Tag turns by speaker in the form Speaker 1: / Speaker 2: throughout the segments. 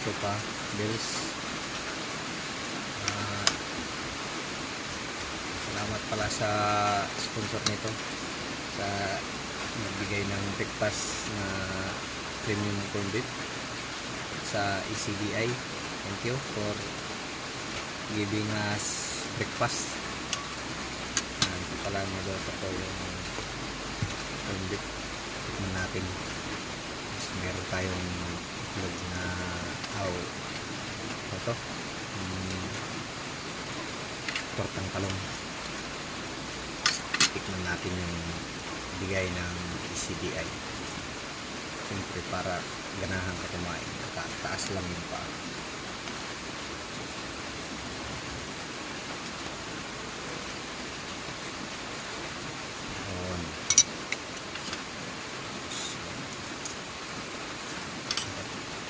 Speaker 1: Sopa Bills. Salamat pala sa sponsor nito sa nagbigay ng breakfast na premium corned beef sa ECDI. Thank you for giving us breakfast. Ito pala niluto ko yung corned beef. Tikman natin. Mas meron tayong itlog na ito tortang talong. Tikman natin yung bigay ng ECDI. Siyempre para ganahan ka kumain. Taas lang yung pa.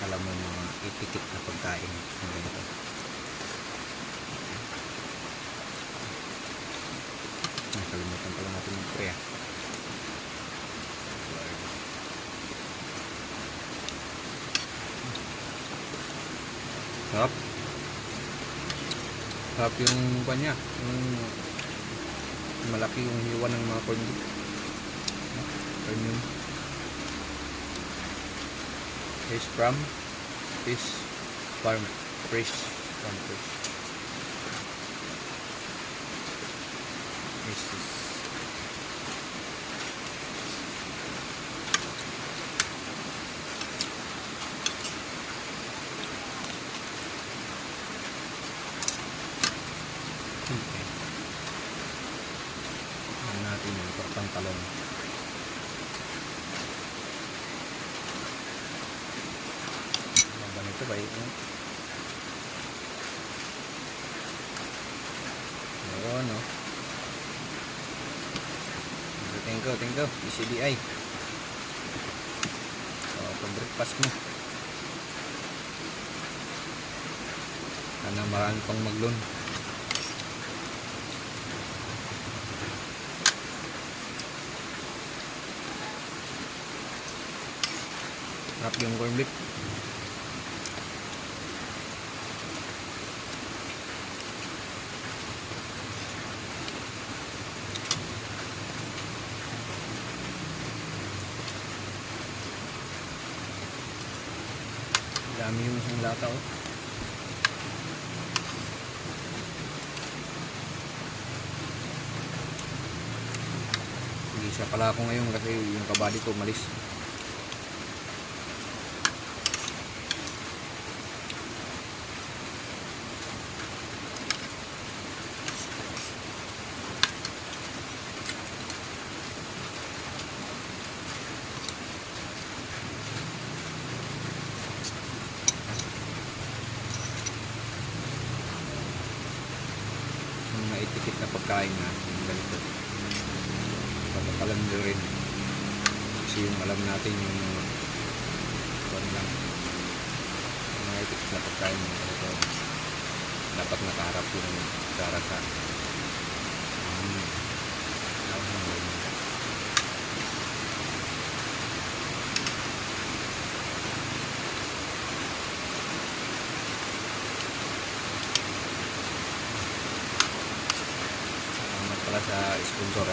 Speaker 1: Alam mo mga itikit na pagkain ng ganito. Nakalimutan pala natin yung pre. Sarap. Sarap yung kanya. Yung malaki yung hiwa ng mga corned beef. Premium. Fish from farm fresh. This is okay. Natin yung tortang talong. Ito ba yun? Oo, no? Thank you. ECDI. So, pag-breakfast mo. Sana marami pang maglun. Sarap yung corned beef. Dami yung isang lata, oh. Isa pala ako ngayon kasi yung kabady ko malis. Itikit na pagkain na yung ganito papakalan nyo rin kasi yung alam natin yung lang mga itikit na pagkain yung ganito dapat nakaharap yung cara sa pala sa sponsor,